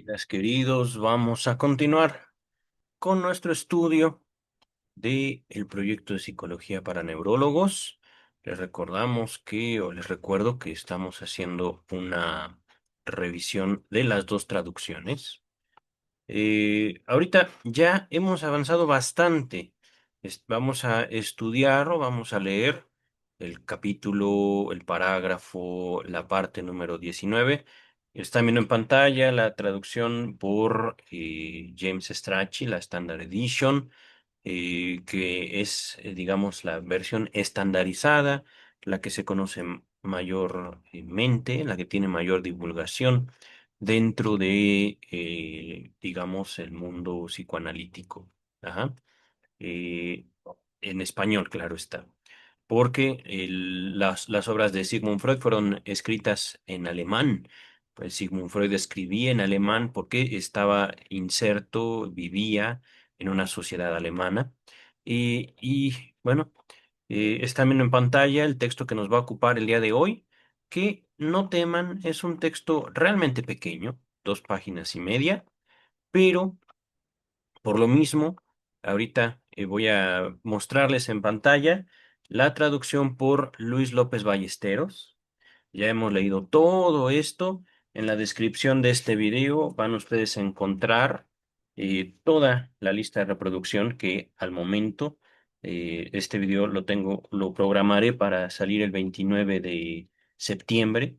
Queridos, vamos a continuar con nuestro estudio del proyecto de psicología para neurólogos. Les recuerdo que estamos haciendo una revisión de las dos traducciones. Ahorita ya hemos avanzado bastante. Vamos a estudiar o vamos a leer el capítulo, el parágrafo, la parte número 19. Están viendo en pantalla la traducción por James Strachey, la Standard Edition, que es, digamos, la versión estandarizada, la que se conoce mayormente, la que tiene mayor divulgación dentro de, digamos, el mundo psicoanalítico. Ajá. Eh, en español, claro está. Porque las obras de Sigmund Freud fueron escritas en alemán. Pues Sigmund Freud escribía en alemán porque estaba inserto, vivía en una sociedad alemana. Bueno, están viendo en pantalla el texto que nos va a ocupar el día de hoy, que no teman, es un texto realmente pequeño, 2 páginas y media, pero por lo mismo, ahorita voy a mostrarles en pantalla la traducción por Luis López Ballesteros. Ya hemos leído todo esto. En la descripción de este video van ustedes a encontrar toda la lista de reproducción que al momento este video lo programaré para salir el 29 de septiembre,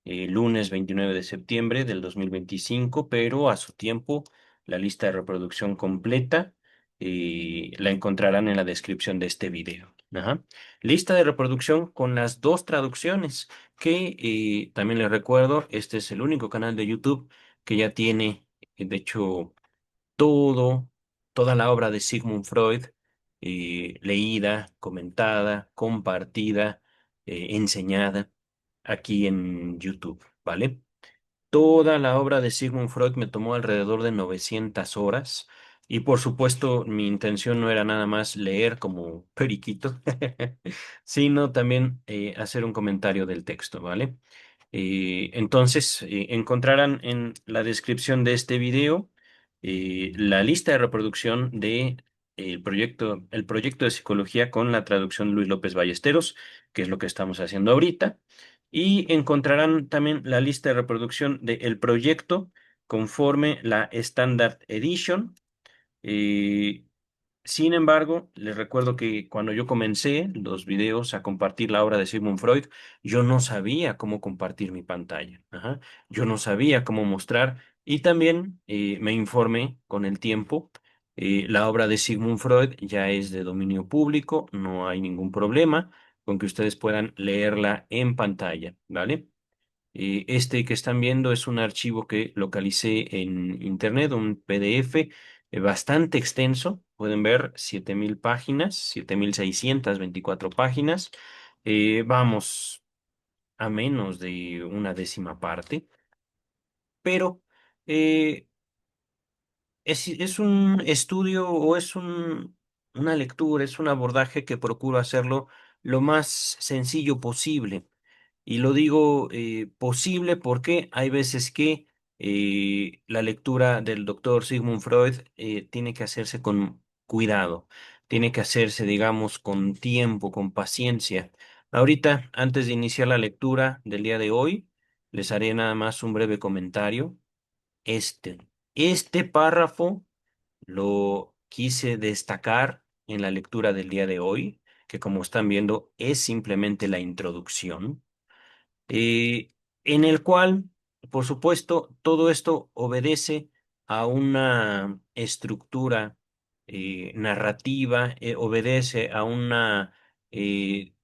lunes 29 de septiembre del 2025, pero a su tiempo la lista de reproducción completa la encontrarán en la descripción de este video. Ajá. Lista de reproducción con las dos traducciones, que también les recuerdo, este es el único canal de YouTube que ya tiene, de hecho, todo, toda la obra de Sigmund Freud, leída, comentada, compartida, enseñada aquí en YouTube, ¿vale? Toda la obra de Sigmund Freud me tomó alrededor de 900 horas y por supuesto mi intención no era nada más leer como periquito, sino también hacer un comentario del texto, ¿vale? Entonces, encontrarán en la descripción de este video la lista de reproducción de el proyecto de psicología con la traducción Luis López Ballesteros, que es lo que estamos haciendo ahorita. Y encontrarán también la lista de reproducción del proyecto conforme la Standard Edition. Eh, Sin embargo, les recuerdo que cuando yo comencé los videos a compartir la obra de Sigmund Freud, yo no sabía cómo compartir mi pantalla. Ajá. Yo no sabía cómo mostrar y también me informé con el tiempo. La obra de Sigmund Freud ya es de dominio público, no hay ningún problema con que ustedes puedan leerla en pantalla, ¿vale? Este que están viendo es un archivo que localicé en internet, un PDF bastante extenso. Pueden ver 7.000 páginas, 7.624 páginas. Vamos a menos de una décima parte, pero eh, es un estudio o una lectura, es un abordaje que procuro hacerlo lo más sencillo posible. Y lo digo posible porque hay veces que la lectura del doctor Sigmund Freud tiene que hacerse con cuidado, tiene que hacerse, digamos, con tiempo, con paciencia. Ahorita, antes de iniciar la lectura del día de hoy, les haré nada más un breve comentario. Este, este párrafo lo quise destacar en la lectura del día de hoy, que como están viendo es simplemente la introducción, eh, en el cual, por supuesto, todo esto obedece a una estructura narrativa, obedece a eh,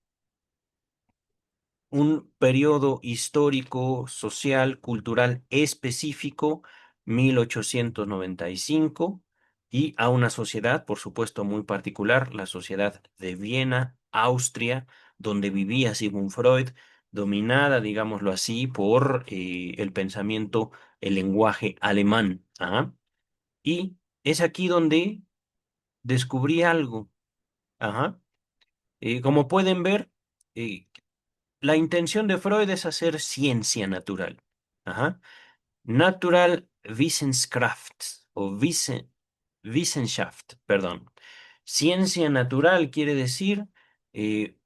un periodo histórico, social, cultural específico, 1895, y a una sociedad, por supuesto, muy particular, la sociedad de Viena, Austria, donde vivía Sigmund Freud, dominada, digámoslo así, por el pensamiento, el lenguaje alemán. ¿Ah? Y es aquí donde descubrí algo. Ajá. Como pueden ver, eh, la intención de Freud es hacer ciencia natural. Ajá. Natural Wissenschaft o Wissenschaft, perdón. Ciencia natural quiere decir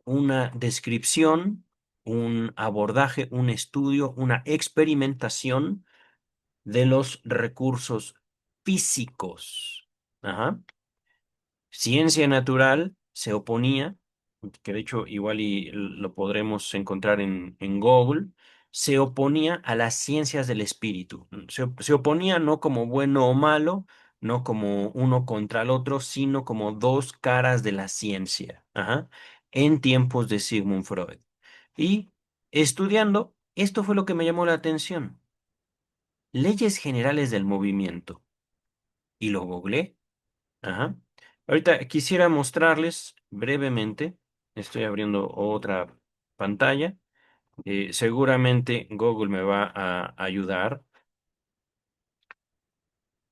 una descripción, un abordaje, un estudio, una experimentación de los recursos físicos. Ajá. Ciencia natural se oponía, que de hecho igual y lo podremos encontrar en Google, se oponía a las ciencias del espíritu. Se oponía no como bueno o malo, no como uno contra el otro, sino como dos caras de la ciencia, ajá, en tiempos de Sigmund Freud. Y estudiando, esto fue lo que me llamó la atención. Leyes generales del movimiento. Y lo googleé. Ajá. Ahorita quisiera mostrarles brevemente, estoy abriendo otra pantalla, seguramente Google me va a ayudar.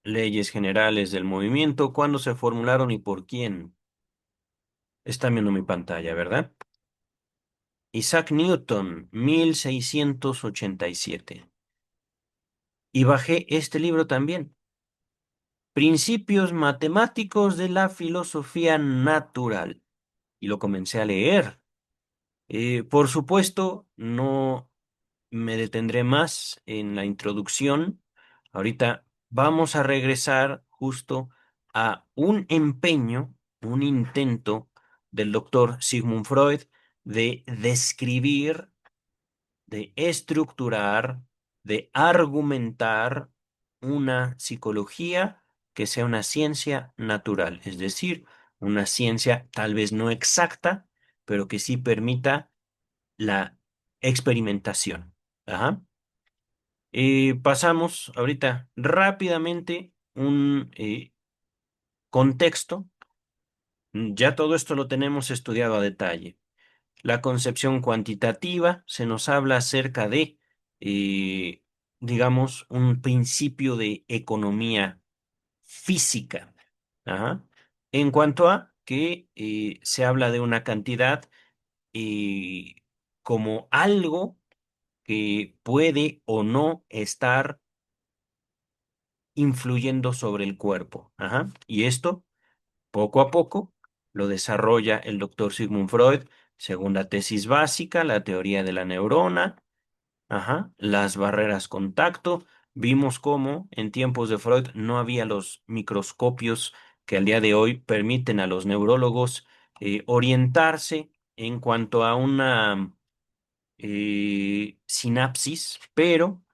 Leyes generales del movimiento, ¿cuándo se formularon y por quién? Están viendo mi pantalla, ¿verdad? Isaac Newton, 1687. Y bajé este libro también, Principios matemáticos de la filosofía natural. Y lo comencé a leer. Por supuesto, no me detendré más en la introducción. Ahorita vamos a regresar justo a un empeño, un intento del doctor Sigmund Freud de describir, de estructurar, de argumentar una psicología que sea una ciencia natural, es decir, una ciencia tal vez no exacta, pero que sí permita la experimentación. Ajá. Pasamos ahorita rápidamente un contexto. Ya todo esto lo tenemos estudiado a detalle. La concepción cuantitativa se nos habla acerca de, eh, digamos, un principio de economía física. Ajá. En cuanto a que se habla de una cantidad eh, como algo que puede o no estar influyendo sobre el cuerpo. Ajá. Y esto, poco a poco, lo desarrolla el doctor Sigmund Freud, segunda tesis básica, la teoría de la neurona, ajá, las barreras contacto. Vimos cómo en tiempos de Freud no había los microscopios que al día de hoy permiten a los neurólogos orientarse en cuanto a una sinapsis, pero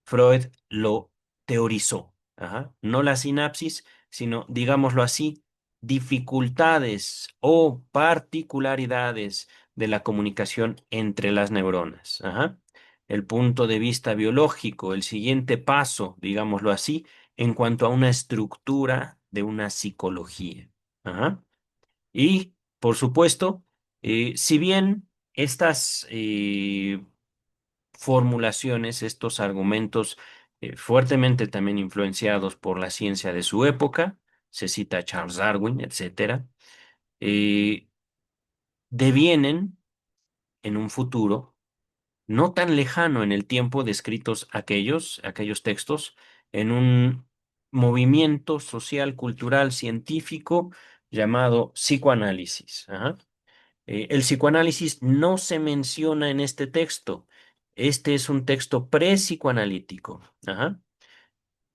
Freud lo teorizó. Ajá. No la sinapsis, sino, digámoslo así, dificultades o particularidades de la comunicación entre las neuronas. Ajá. El punto de vista biológico, el siguiente paso, digámoslo así, en cuanto a una estructura de una psicología. Ajá. Y, por supuesto, si bien estas formulaciones, estos argumentos fuertemente también influenciados por la ciencia de su época, se cita a Charles Darwin, etcétera, eh, devienen en un futuro no tan lejano en el tiempo descritos aquellos textos, en un movimiento social, cultural, científico llamado psicoanálisis. Ajá. El psicoanálisis no se menciona en este texto. Este es un texto pre-psicoanalítico. Ajá.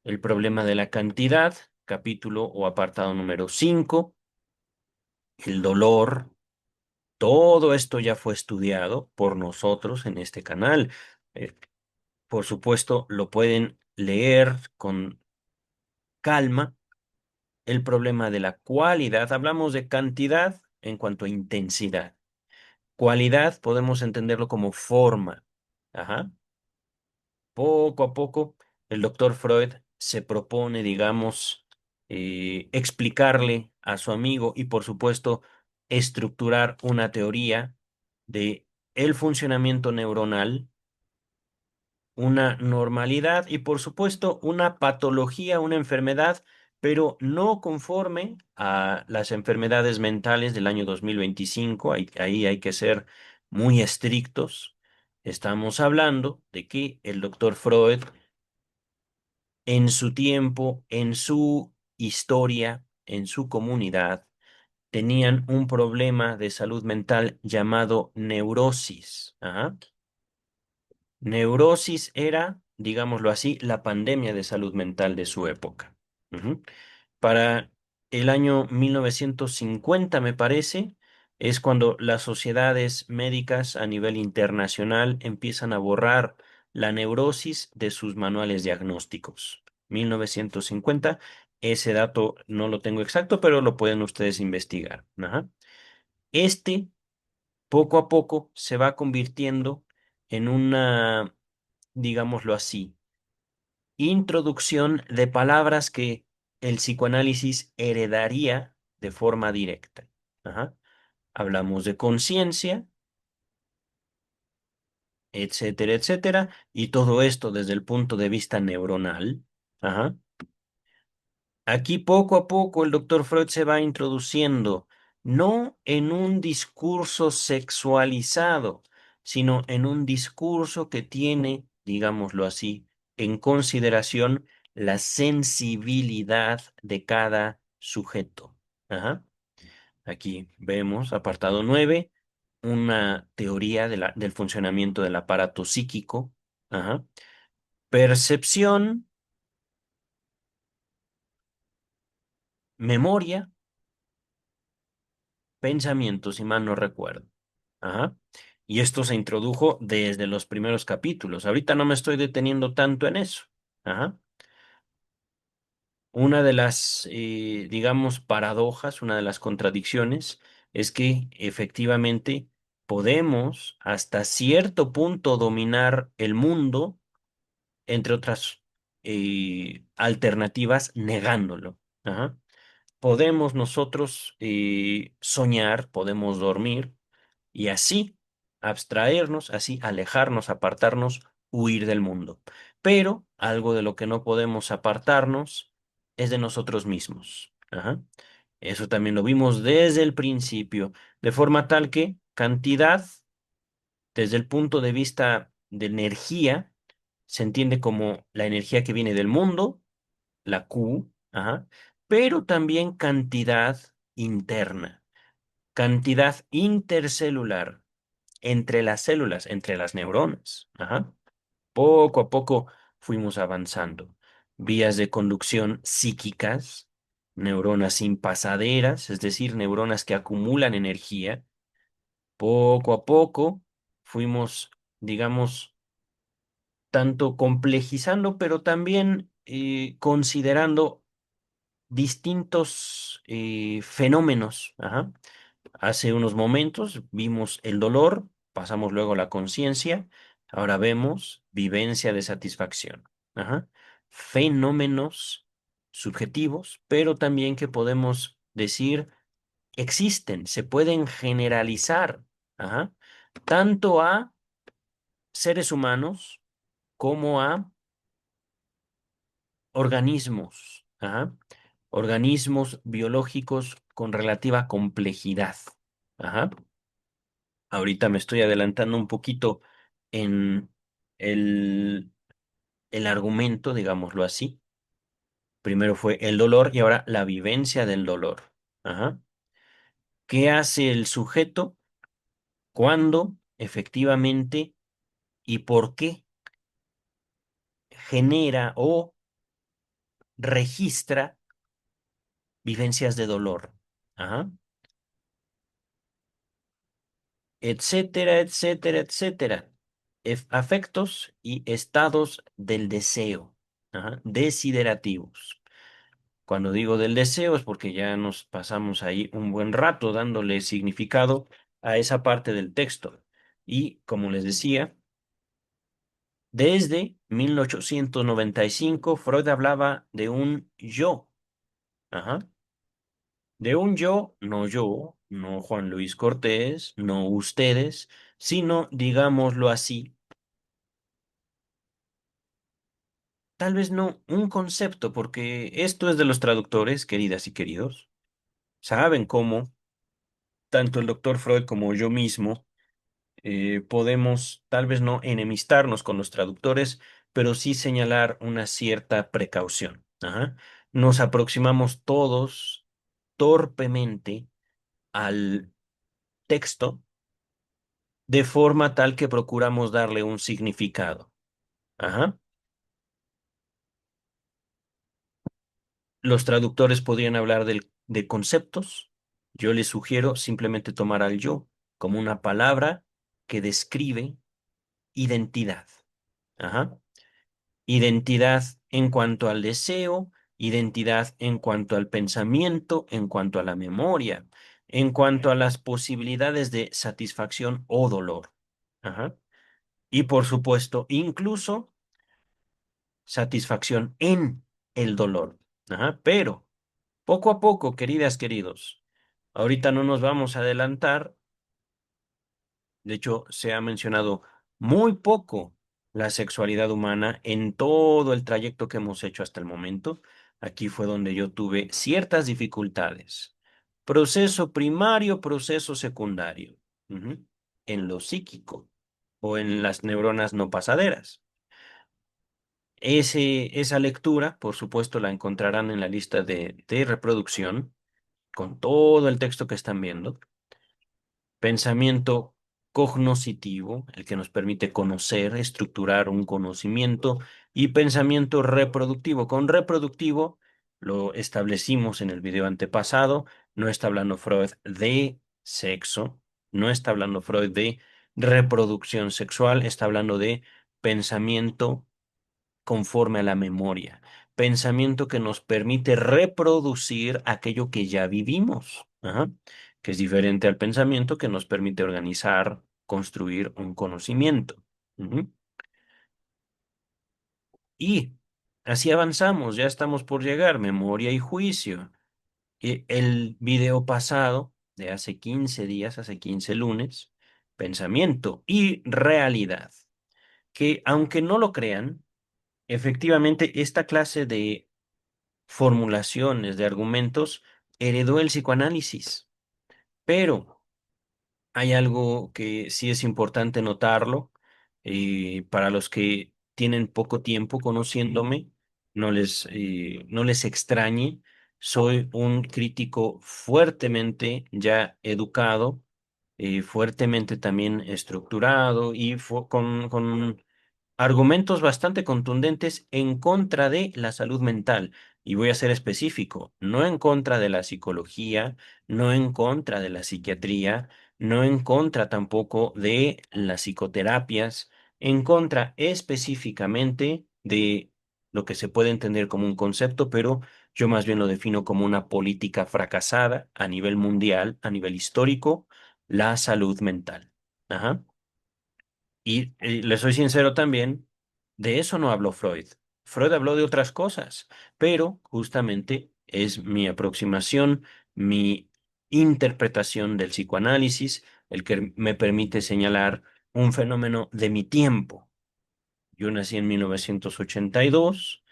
El problema de la cantidad, capítulo o apartado número 5. El dolor. Todo esto ya fue estudiado por nosotros en este canal. Eh, por supuesto, lo pueden leer con calma. El problema de la cualidad. Hablamos de cantidad en cuanto a intensidad. Cualidad podemos entenderlo como forma. Ajá. Poco a poco, el doctor Freud se propone, digamos, explicarle a su amigo y, por supuesto, estructurar una teoría de el funcionamiento neuronal, una normalidad y, por supuesto, una patología, una enfermedad, pero no conforme a las enfermedades mentales del año 2025. Ahí hay que ser muy estrictos. Estamos hablando de que el doctor Freud en su tiempo, en su historia, en su comunidad, tenían un problema de salud mental llamado neurosis. Ajá. Neurosis era, digámoslo así, la pandemia de salud mental de su época. Ujú. Para el año 1950, me parece, es cuando las sociedades médicas a nivel internacional empiezan a borrar la neurosis de sus manuales diagnósticos. 1950, ese dato no lo tengo exacto, pero lo pueden ustedes investigar. Ajá. Este, poco a poco, se va convirtiendo en una, digámoslo así, introducción de palabras que el psicoanálisis heredaría de forma directa. Ajá. Hablamos de conciencia, etcétera, etcétera, y todo esto desde el punto de vista neuronal. Ajá. Aquí poco a poco el doctor Freud se va introduciendo, no en un discurso sexualizado, sino en un discurso que tiene, digámoslo así, en consideración la sensibilidad de cada sujeto. Ajá. Aquí vemos, apartado 9, una teoría del funcionamiento del aparato psíquico. Ajá. Percepción, memoria, pensamiento, si mal no recuerdo. Ajá. Y esto se introdujo desde los primeros capítulos. Ahorita no me estoy deteniendo tanto en eso. Ajá. Una de las, digamos, paradojas, una de las contradicciones es que efectivamente podemos hasta cierto punto dominar el mundo, entre otras alternativas, negándolo. Ajá. Podemos nosotros soñar, podemos dormir y así abstraernos, así alejarnos, apartarnos, huir del mundo. Pero algo de lo que no podemos apartarnos es de nosotros mismos. Ajá. Eso también lo vimos desde el principio, de forma tal que cantidad, desde el punto de vista de energía, se entiende como la energía que viene del mundo, la Q, ajá, pero también cantidad interna, cantidad intercelular entre las células, entre las neuronas. Ajá. Poco a poco fuimos avanzando. Vías de conducción psíquicas, neuronas impasaderas, es decir, neuronas que acumulan energía. Poco a poco fuimos, digamos, tanto complejizando, pero también considerando distintos fenómenos. Ajá. Hace unos momentos vimos el dolor, pasamos luego a la conciencia, ahora vemos vivencia de satisfacción. Ajá. Fenómenos subjetivos, pero también que podemos decir existen, se pueden generalizar. Ajá. Tanto a seres humanos como a organismos. Ajá. Organismos biológicos con relativa complejidad. Ajá. Ahorita me estoy adelantando un poquito en el, el argumento, digámoslo así. Primero fue el dolor y ahora la vivencia del dolor. Ajá. ¿Qué hace el sujeto cuando efectivamente y por qué genera o registra vivencias de dolor? Ajá. Etcétera, etcétera, etcétera. Afectos y estados del deseo. Ajá. Desiderativos. Cuando digo del deseo es porque ya nos pasamos ahí un buen rato dándole significado a esa parte del texto. Y como les decía, desde 1895 Freud hablaba de un yo. Ajá. De un yo, no Juan Luis Cortés, no ustedes, sino, digámoslo así, tal vez no un concepto, porque esto es de los traductores, queridas y queridos. Saben cómo tanto el doctor Freud como yo mismo podemos tal vez no enemistarnos con los traductores, pero sí señalar una cierta precaución. Ajá. Nos aproximamos todos torpemente al texto de forma tal que procuramos darle un significado. Ajá. Los traductores podrían hablar de conceptos. Yo les sugiero simplemente tomar al yo como una palabra que describe identidad. Ajá. Identidad en cuanto al deseo, identidad en cuanto al pensamiento, en cuanto a la memoria, en cuanto a las posibilidades de satisfacción o dolor. Ajá. Y por supuesto, incluso satisfacción en el dolor. Ajá. Pero poco a poco, queridas, queridos, ahorita no nos vamos a adelantar. De hecho, se ha mencionado muy poco la sexualidad humana en todo el trayecto que hemos hecho hasta el momento. Aquí fue donde yo tuve ciertas dificultades. Proceso primario, proceso secundario. Ujú. En lo psíquico o en las neuronas no pasaderas. Esa lectura, por supuesto, la encontrarán en la lista de reproducción con todo el texto que están viendo. Pensamiento cognoscitivo, el que nos permite conocer, estructurar un conocimiento, y pensamiento reproductivo. Con reproductivo lo establecimos en el video antepasado, no está hablando Freud de sexo, no está hablando Freud de reproducción sexual, está hablando de pensamiento conforme a la memoria, pensamiento que nos permite reproducir aquello que ya vivimos, ajá, que es diferente al pensamiento que nos permite organizar, construir un conocimiento. Ujú. Y así avanzamos, ya estamos por llegar, memoria y juicio. El video pasado, de hace 15 días, hace 15 lunes, pensamiento y realidad, que aunque no lo crean, efectivamente esta clase de formulaciones de argumentos heredó el psicoanálisis. Pero hay algo que sí es importante notarlo, para los que tienen poco tiempo conociéndome, no les extrañe, soy un crítico fuertemente ya educado, fuertemente también estructurado y con argumentos bastante contundentes en contra de la salud mental. Y voy a ser específico, no en contra de la psicología, no en contra de la psiquiatría, no en contra tampoco de las psicoterapias, en contra específicamente de lo que se puede entender como un concepto, pero yo más bien lo defino como una política fracasada a nivel mundial, a nivel histórico, la salud mental. Ajá. Y le soy sincero también, de eso no habló Freud. Freud habló de otras cosas, pero justamente es mi aproximación, mi interpretación del psicoanálisis, el que me permite señalar un fenómeno de mi tiempo. Yo nací en 1982,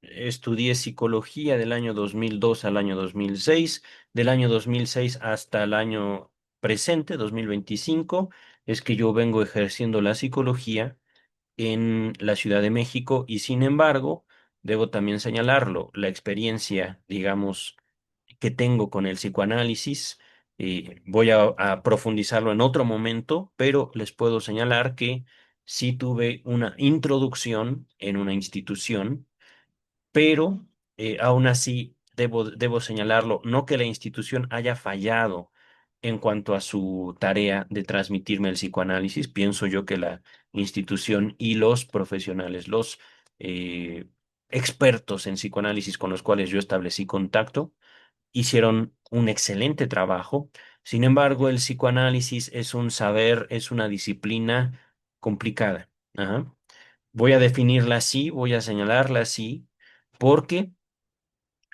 estudié psicología del año 2002 al año 2006, del año 2006 hasta el año presente, 2025, es que yo vengo ejerciendo la psicología en la Ciudad de México y sin embargo, debo también señalarlo, la experiencia, digamos, que tengo con el psicoanálisis. Voy a profundizarlo en otro momento, pero les puedo señalar que sí tuve una introducción en una institución, pero aún así debo señalarlo, no que la institución haya fallado en cuanto a su tarea de transmitirme el psicoanálisis, pienso yo que la institución y los profesionales, los eh, expertos en psicoanálisis con los cuales yo establecí contacto, hicieron un excelente trabajo. Sin embargo, el psicoanálisis es un saber, es una disciplina complicada. Ajá. Voy a definirla así, voy a señalarla así, porque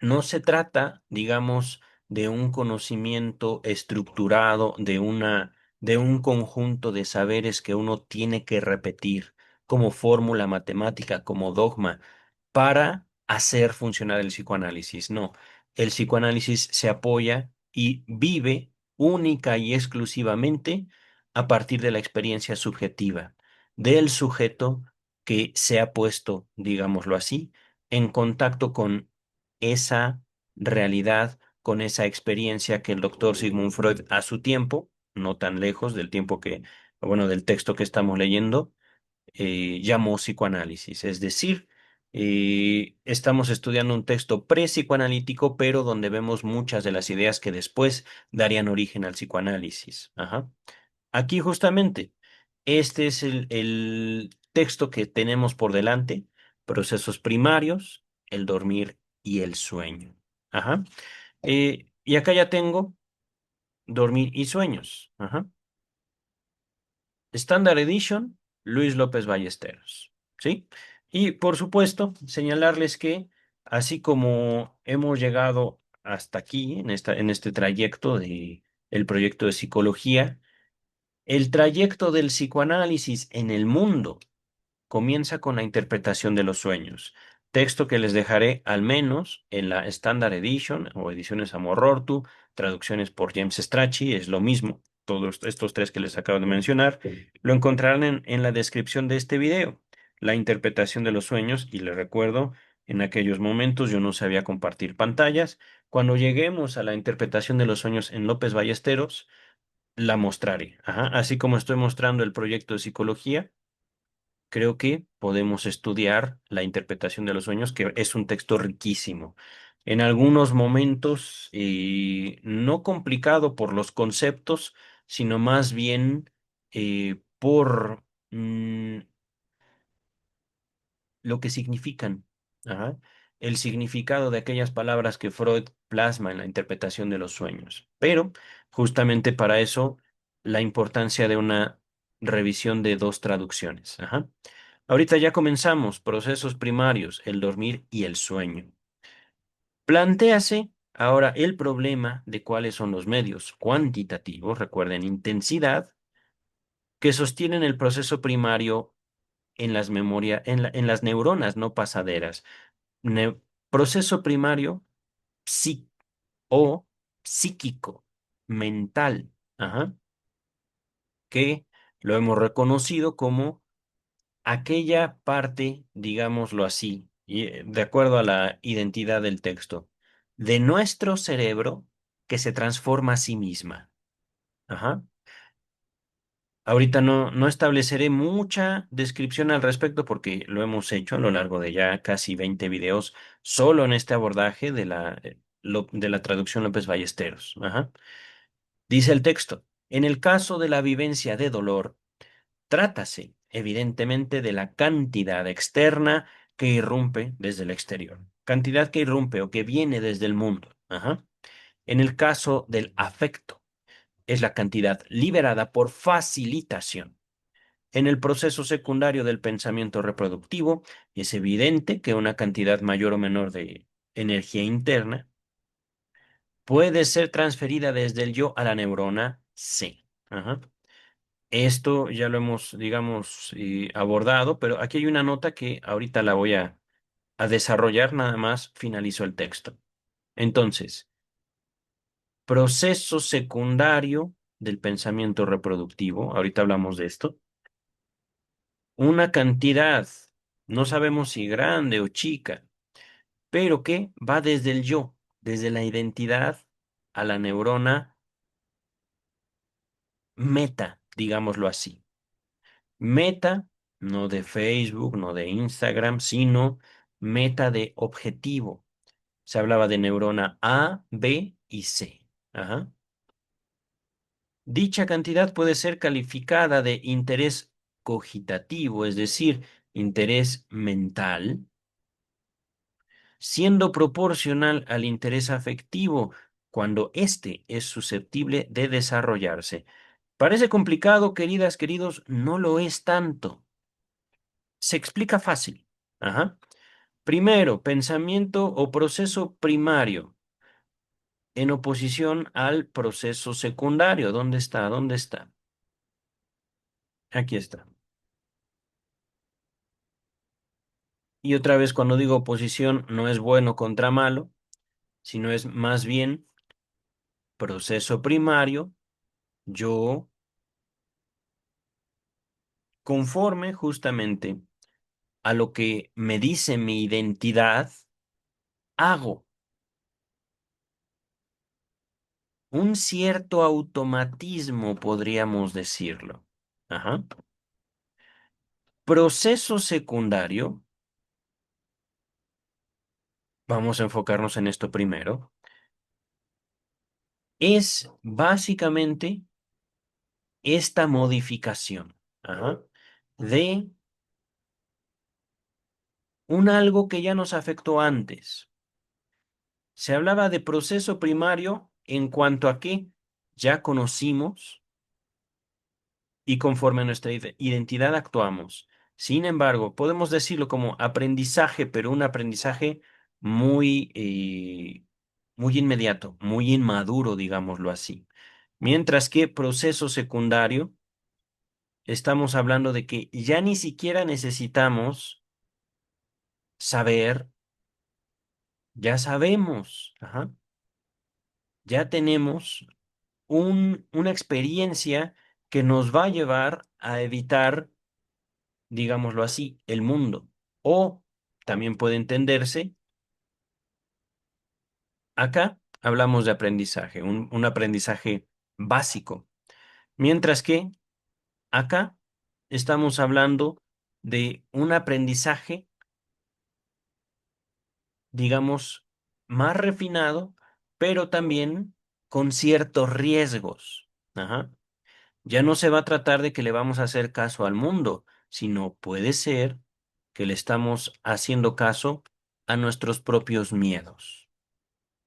no se trata, digamos, de un conocimiento estructurado, de un conjunto de saberes que uno tiene que repetir como fórmula matemática, como dogma para hacer funcionar el psicoanálisis. No, el psicoanálisis se apoya y vive única y exclusivamente a partir de la experiencia subjetiva del sujeto que se ha puesto, digámoslo así, en contacto con esa realidad, con esa experiencia que el doctor Sigmund Freud a su tiempo, no tan lejos del tiempo que, bueno, del texto que estamos leyendo, llamó psicoanálisis. Es decir, estamos estudiando un texto pre-psicoanalítico, pero donde vemos muchas de las ideas que después darían origen al psicoanálisis. Ajá. Aquí justamente, este es el texto que tenemos por delante, procesos primarios, el dormir y el sueño. Ajá. Y acá ya tengo dormir y sueños. Ajá. Standard Edition, Luis López Ballesteros. ¿Sí? Y por supuesto, señalarles que así como hemos llegado hasta aquí, en este trayecto de el proyecto de psicología, el trayecto del psicoanálisis en el mundo comienza con la interpretación de los sueños, texto que les dejaré al menos en la Standard Edition o ediciones Amorortu, traducciones por James Strachey, es lo mismo, todos estos tres que les acabo de mencionar, lo encontrarán en la descripción de este video, la interpretación de los sueños, y les recuerdo, en aquellos momentos yo no sabía compartir pantallas, cuando lleguemos a la interpretación de los sueños en López Ballesteros, la mostraré. Ajá. Así como estoy mostrando el proyecto de psicología, creo que podemos estudiar la interpretación de los sueños, que es un texto riquísimo. En algunos momentos, no complicado por los conceptos, sino más bien por lo que significan. Ajá. El significado de aquellas palabras que Freud plasma en la interpretación de los sueños. Pero justamente para eso, la importancia de una revisión de dos traducciones. Ajá. Ahorita ya comenzamos procesos primarios, el dormir y el sueño. Plantéase ahora el problema de cuáles son los medios cuantitativos, recuerden, intensidad, que sostienen el proceso primario en las memorias, en las neuronas no pasaderas. Ne- Proceso primario psi- o psíquico, mental, ajá, que lo hemos reconocido como aquella parte, digámoslo así, y de acuerdo a la identidad del texto, de nuestro cerebro que se transforma a sí misma. Ajá. Ahorita no estableceré mucha descripción al respecto porque lo hemos hecho a lo largo de ya casi 20 videos solo en este abordaje de de la traducción López Ballesteros. Ajá. Dice el texto, en el caso de la vivencia de dolor, trátase, evidentemente, de la cantidad externa que irrumpe desde el exterior. Cantidad que irrumpe o que viene desde el mundo. Ajá. En el caso del afecto, es la cantidad liberada por facilitación. En el proceso secundario del pensamiento reproductivo, es evidente que una cantidad mayor o menor de energía interna puede ser transferida desde el yo a la neurona C. Ajá. Esto ya lo hemos, digamos, abordado, pero aquí hay una nota que ahorita la voy a desarrollar, nada más finalizo el texto. Entonces, proceso secundario del pensamiento reproductivo, ahorita hablamos de esto, una cantidad, no sabemos si grande o chica, pero que va desde el yo, desde la identidad a la neurona meta, digámoslo así. Meta, no de Facebook, no de Instagram, sino meta de objetivo. Se hablaba de neurona A, B y C. Ajá. Dicha cantidad puede ser calificada de interés cogitativo, es decir, interés mental, siendo proporcional al interés afectivo cuando éste es susceptible de desarrollarse. Parece complicado, queridas, queridos, no lo es tanto. Se explica fácil. Ajá. Primero, pensamiento o proceso primario en oposición al proceso secundario. ¿Dónde está? ¿Dónde está? Aquí está. Y otra vez, cuando digo oposición, no es bueno contra malo, sino es más bien proceso primario, yo conforme justamente a lo que me dice mi identidad, hago un cierto automatismo, podríamos decirlo. Ajá. Proceso secundario, vamos a enfocarnos en esto primero, es básicamente esta modificación, ajá, de un algo que ya nos afectó antes. Se hablaba de proceso primario en cuanto a que ya conocimos y conforme a nuestra identidad actuamos. Sin embargo, podemos decirlo como aprendizaje, pero un aprendizaje muy inmediato, muy inmaduro, digámoslo así. Mientras que proceso secundario, estamos hablando de que ya ni siquiera necesitamos saber, ya sabemos, ajá, ya tenemos una experiencia que nos va a llevar a evitar, digámoslo así, el mundo. O también puede entenderse, acá hablamos de aprendizaje, un aprendizaje básico, mientras que acá estamos hablando de un aprendizaje, digamos, más refinado, pero también con ciertos riesgos. Ajá. Ya no se va a tratar de que le vamos a hacer caso al mundo, sino puede ser que le estamos haciendo caso a nuestros propios miedos.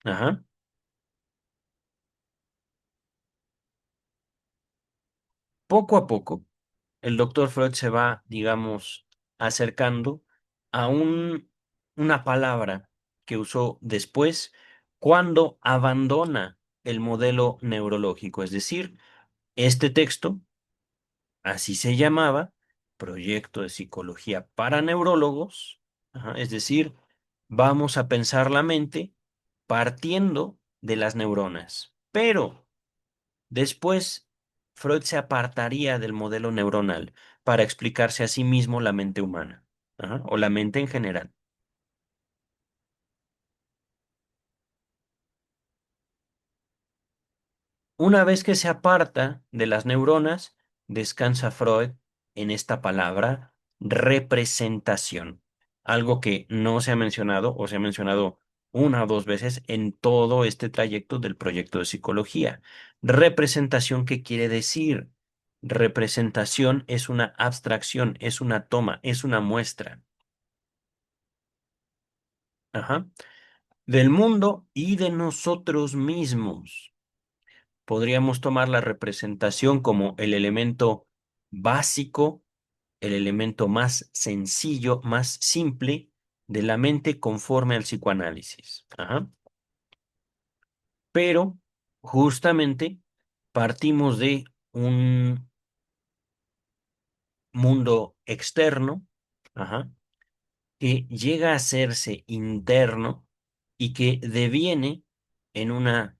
Ajá. Poco a poco, el doctor Freud se va, digamos, acercando a una palabra que usó después cuando abandona el modelo neurológico, es decir, este texto, así se llamaba, Proyecto de Psicología para Neurólogos, ajá, es decir, vamos a pensar la mente partiendo de las neuronas. Pero después, Freud se apartaría del modelo neuronal para explicarse a sí mismo la mente humana, ajá, o la mente en general. Una vez que se aparta de las neuronas, descansa Freud en esta palabra representación, algo que no se ha mencionado o se ha mencionado una o dos veces en todo este trayecto del proyecto de psicología. Representación, ¿qué quiere decir? Representación es una abstracción, es una toma, es una muestra, ajá, del mundo y de nosotros mismos. Podríamos tomar la representación como el elemento básico, el elemento más sencillo, más simple de la mente conforme al psicoanálisis. Ajá. Pero justamente partimos de un mundo externo, ajá, que llega a hacerse interno y que deviene en una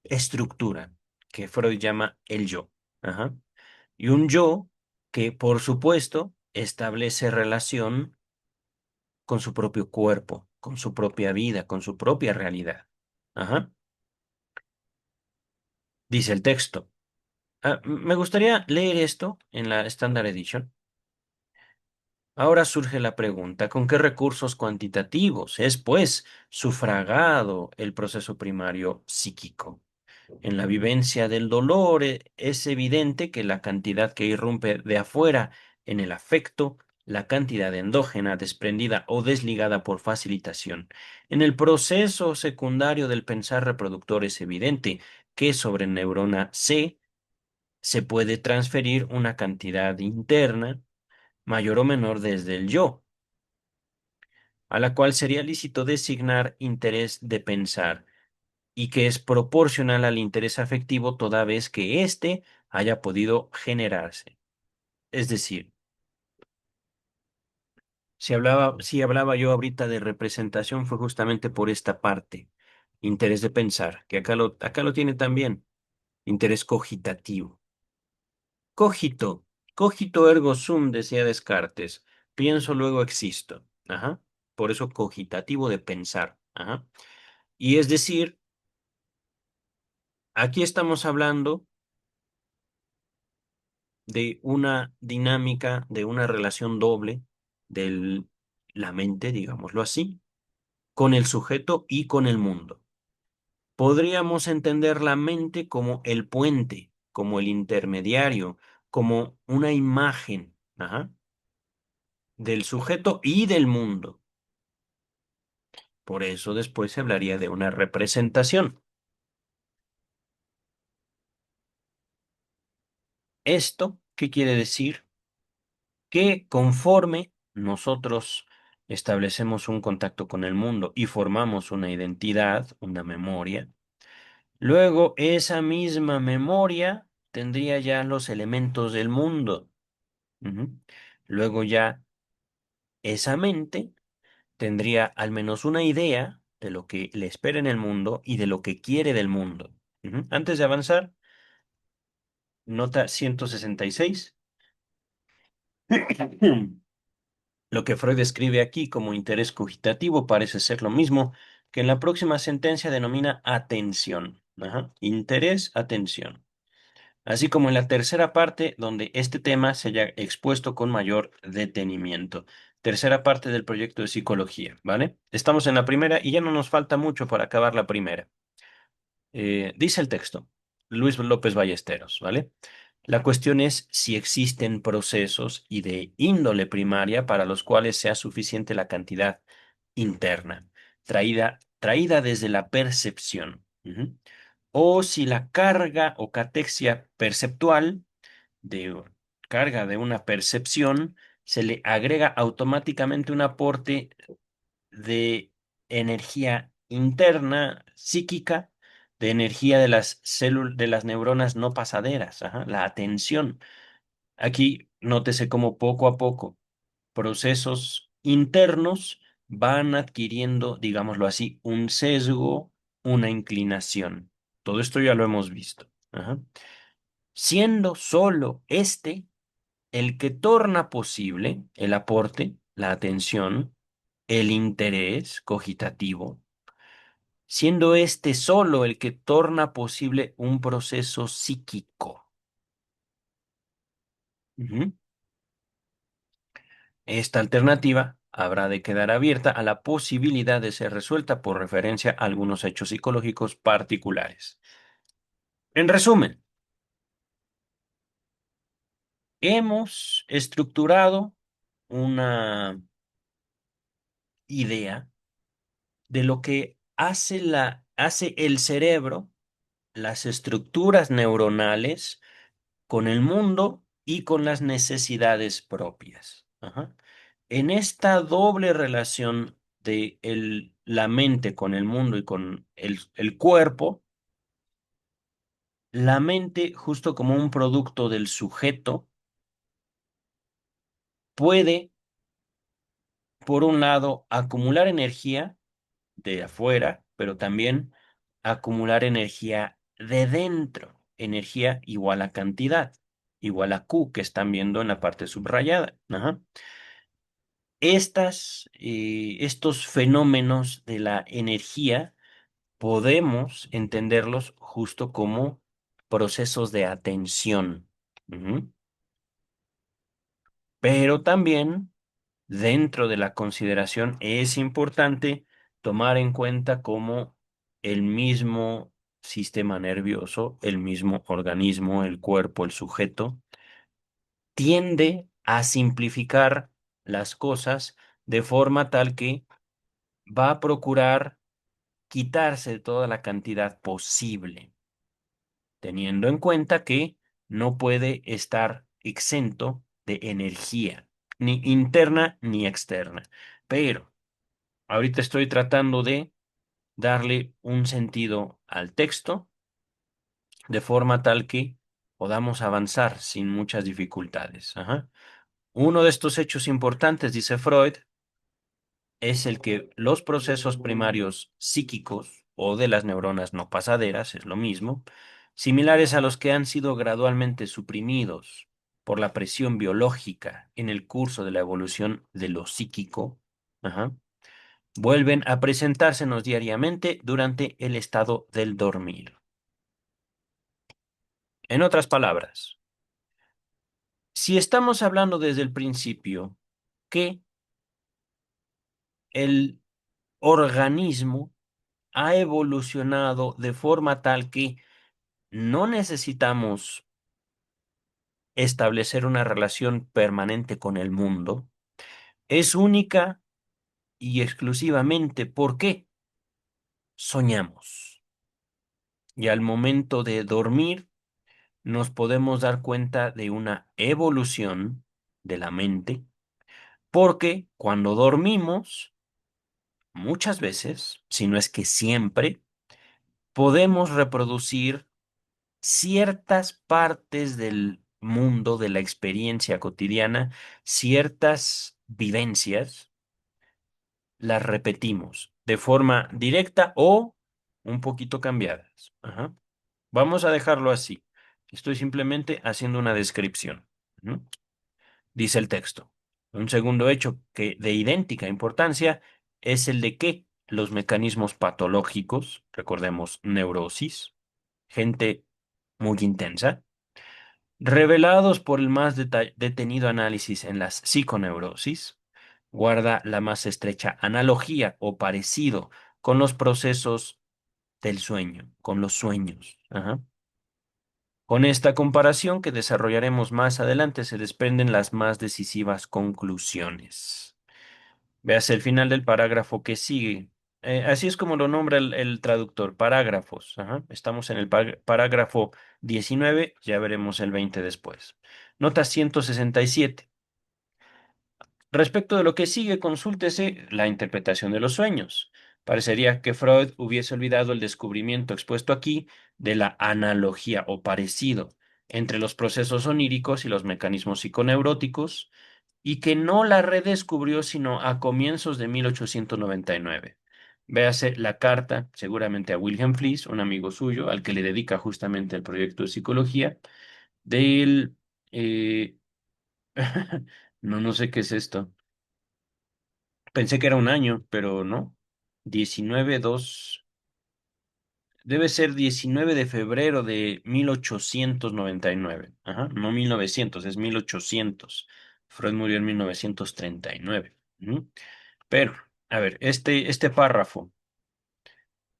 estructura que Freud llama el yo. Ajá. Y un yo que, por supuesto, establece relación con su propio cuerpo, con su propia vida, con su propia realidad. Ajá. Dice el texto. Me gustaría leer esto en la Standard Edition. Ahora surge la pregunta, ¿con qué recursos cuantitativos es, pues, sufragado el proceso primario psíquico? En la vivencia del dolor es evidente que la cantidad que irrumpe de afuera en el afecto, la cantidad endógena desprendida o desligada por facilitación. En el proceso secundario del pensar reproductor es evidente que sobre neurona C se puede transferir una cantidad interna mayor o menor desde el yo, a la cual sería lícito designar interés de pensar y que es proporcional al interés afectivo toda vez que éste haya podido generarse. Es decir, si hablaba yo ahorita de representación fue justamente por esta parte, interés de pensar, que acá lo tiene también, interés cogitativo. Cogito, cogito ergo sum, decía Descartes. pienso, luego existo. Ajá. Por eso cogitativo de pensar. Ajá. Y es decir, aquí estamos hablando de una dinámica, de una relación doble de la mente, digámoslo así, con el sujeto y con el mundo. Podríamos entender la mente como el puente, como el intermediario, como una imagen, ajá, del sujeto y del mundo. Por eso después se hablaría de una representación. ¿Esto qué quiere decir? Que conforme nosotros establecemos un contacto con el mundo y formamos una identidad, una memoria, luego esa misma memoria tendría ya los elementos del mundo. Ujú. Luego ya esa mente tendría al menos una idea de lo que le espera en el mundo y de lo que quiere del mundo. Ujú. Antes de avanzar, nota 166. Lo que Freud escribe aquí como interés cogitativo parece ser lo mismo que en la próxima sentencia denomina atención. Ajá. Interés, atención. Así como en la tercera parte, donde este tema se haya expuesto con mayor detenimiento. Tercera parte del proyecto de psicología, ¿vale? Estamos en la primera y ya no nos falta mucho para acabar la primera. Dice el texto, Luis López Ballesteros, ¿vale? La cuestión es si existen procesos y de índole primaria para los cuales sea suficiente la cantidad interna, traída desde la percepción. Ujú. O si la carga o catexia perceptual de carga de una percepción se le agrega automáticamente un aporte de energía interna, psíquica, de energía de las células, de las neuronas no pasaderas, ajá, la atención. Aquí nótese cómo poco a poco procesos internos van adquiriendo, digámoslo así, un sesgo, una inclinación. Todo esto ya lo hemos visto. Ajá. Siendo solo este el que torna posible el aporte, la atención, el interés cogitativo, siendo este solo el que torna posible un proceso psíquico. Ujú. Esta alternativa habrá de quedar abierta a la posibilidad de ser resuelta por referencia a algunos hechos psicológicos particulares. En resumen, hemos estructurado una idea de lo que hace el cerebro, las estructuras neuronales con el mundo y con las necesidades propias. Ajá. En esta doble relación de la mente con el mundo y con el cuerpo, la mente, justo como un producto del sujeto, puede, por un lado, acumular energía de afuera, pero también acumular energía de dentro, energía igual a cantidad, igual a Q, que están viendo en la parte subrayada. Ajá. Estos fenómenos de la energía podemos entenderlos justo como procesos de atención. Ujú. Pero también dentro de la consideración es importante tomar en cuenta cómo el mismo sistema nervioso, el mismo organismo, el cuerpo, el sujeto, tiende a simplificar las cosas de forma tal que va a procurar quitarse toda la cantidad posible, teniendo en cuenta que no puede estar exento de energía, ni interna ni externa. Pero ahorita estoy tratando de darle un sentido al texto de forma tal que podamos avanzar sin muchas dificultades. Ajá. Uno de estos hechos importantes, dice Freud, es el que los procesos primarios psíquicos o de las neuronas no pasaderas, es lo mismo, similares a los que han sido gradualmente suprimidos por la presión biológica en el curso de la evolución de lo psíquico, ajá, vuelven a presentársenos diariamente durante el estado del dormir. En otras palabras, si estamos hablando desde el principio que el organismo ha evolucionado de forma tal que no necesitamos establecer una relación permanente con el mundo, es única y exclusivamente porque soñamos. Y al momento de dormir nos podemos dar cuenta de una evolución de la mente, porque cuando dormimos, muchas veces, si no es que siempre, podemos reproducir ciertas partes del mundo, de la experiencia cotidiana, ciertas vivencias, las repetimos de forma directa o un poquito cambiadas. Ajá. Vamos a dejarlo así. Estoy simplemente haciendo una descripción. Ujú. Dice el texto. Un segundo hecho que de idéntica importancia es el de que los mecanismos patológicos, recordemos neurosis, gente muy intensa, revelados por el más detenido análisis en las psiconeurosis, guarda la más estrecha analogía o parecido con los procesos del sueño, con los sueños. Ajá. Con esta comparación que desarrollaremos más adelante se desprenden las más decisivas conclusiones. Veas el final del parágrafo que sigue. Así es como lo nombra el traductor, parágrafos. Ajá. Estamos en el parágrafo 19, ya veremos el 20 después. Nota 167. Respecto de lo que sigue, consúltese la interpretación de los sueños. Parecería que Freud hubiese olvidado el descubrimiento expuesto aquí de la analogía o parecido entre los procesos oníricos y los mecanismos psiconeuróticos, y que no la redescubrió sino a comienzos de 1899. Véase la carta, seguramente a Wilhelm Fliess, un amigo suyo, al que le dedica justamente el proyecto de psicología, del... eh, no sé qué es esto. Pensé que era un año, pero no. 19-2. Debe ser 19 de febrero de 1899. Ajá, no 1900, es 1800. Freud murió en 1939. Ujú. Pero, a ver, este párrafo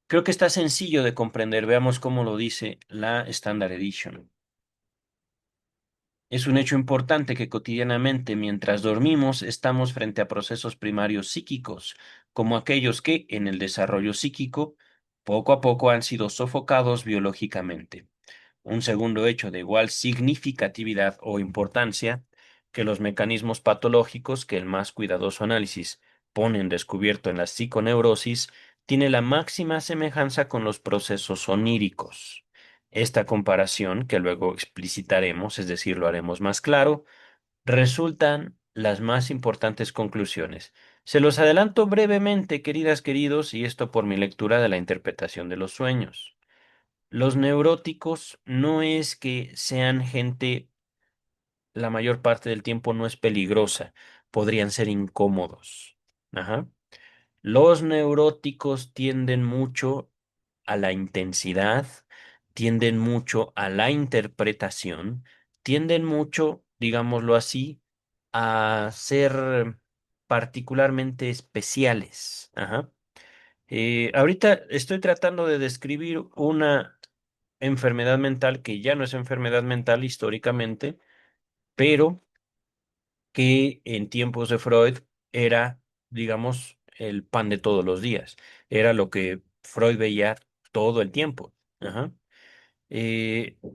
creo que está sencillo de comprender. Veamos cómo lo dice la Standard Edition. Es un hecho importante que cotidianamente, mientras dormimos, estamos frente a procesos primarios psíquicos, como aquellos que, en el desarrollo psíquico, poco a poco han sido sofocados biológicamente. Un segundo hecho de igual significatividad o importancia, que los mecanismos patológicos que el más cuidadoso análisis pone en descubierto en la psiconeurosis, tiene la máxima semejanza con los procesos oníricos. Esta comparación, que luego explicitaremos, es decir, lo haremos más claro, resultan las más importantes conclusiones. Se los adelanto brevemente, queridas, queridos, y esto por mi lectura de la interpretación de los sueños. Los neuróticos no es que sean gente, la mayor parte del tiempo no es peligrosa, podrían ser incómodos. Ajá. Los neuróticos tienden mucho a la intensidad, tienden mucho a la interpretación, tienden mucho, digámoslo así, a ser particularmente especiales. Ajá. Ahorita estoy tratando de describir una enfermedad mental que ya no es enfermedad mental históricamente, pero que en tiempos de Freud era, digamos, el pan de todos los días. Era lo que Freud veía todo el tiempo. Ajá.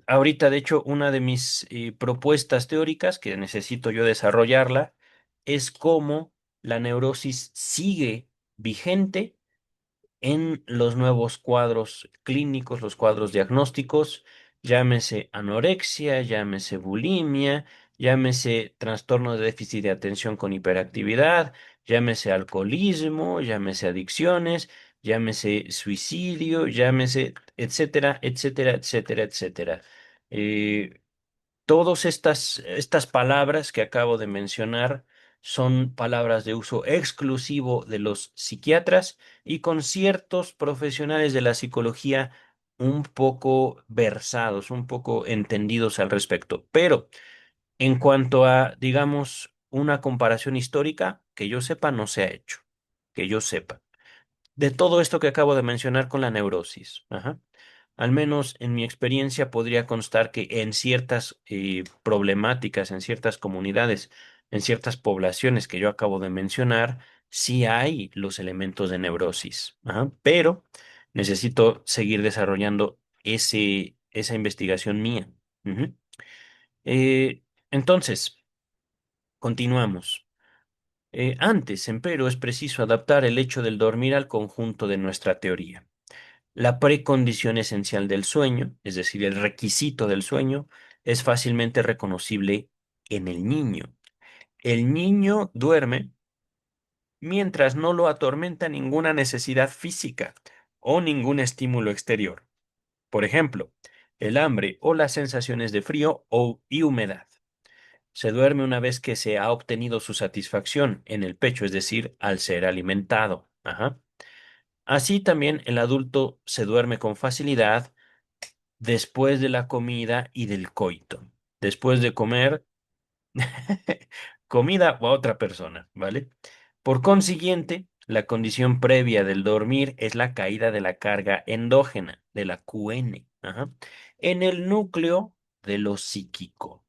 Ahorita, de hecho, una de mis propuestas teóricas que necesito yo desarrollarla es cómo la neurosis sigue vigente en los nuevos cuadros clínicos, los cuadros diagnósticos, llámese anorexia, llámese bulimia, llámese trastorno de déficit de atención con hiperactividad, llámese alcoholismo, llámese adicciones, llámese suicidio, llámese, etcétera, etcétera, etcétera, etcétera. Eh, Todas estas palabras que acabo de mencionar son palabras de uso exclusivo de los psiquiatras y con ciertos profesionales de la psicología un poco versados, un poco entendidos al respecto. Pero en cuanto a, digamos, una comparación histórica, que yo sepa, no se ha hecho, que yo sepa. De todo esto que acabo de mencionar con la neurosis. Ajá. Al menos en mi experiencia podría constar que en ciertas problemáticas, en ciertas comunidades, en ciertas poblaciones que yo acabo de mencionar, sí hay los elementos de neurosis. Ajá. Pero necesito seguir desarrollando esa investigación mía. Ujú. Entonces, continuamos. Antes, empero, es preciso adaptar el hecho del dormir al conjunto de nuestra teoría. La precondición esencial del sueño, es decir, el requisito del sueño, es fácilmente reconocible en el niño. El niño duerme mientras no lo atormenta ninguna necesidad física o ningún estímulo exterior. Por ejemplo, el hambre o las sensaciones de frío y humedad. Se duerme una vez que se ha obtenido su satisfacción en el pecho, es decir, al ser alimentado. Ajá. Así también el adulto se duerme con facilidad después de la comida y del coito. Después de comer, comida o a otra persona, ¿vale? Por consiguiente, la condición previa del dormir es la caída de la carga endógena, de la QN, ajá, en el núcleo de lo psíquico,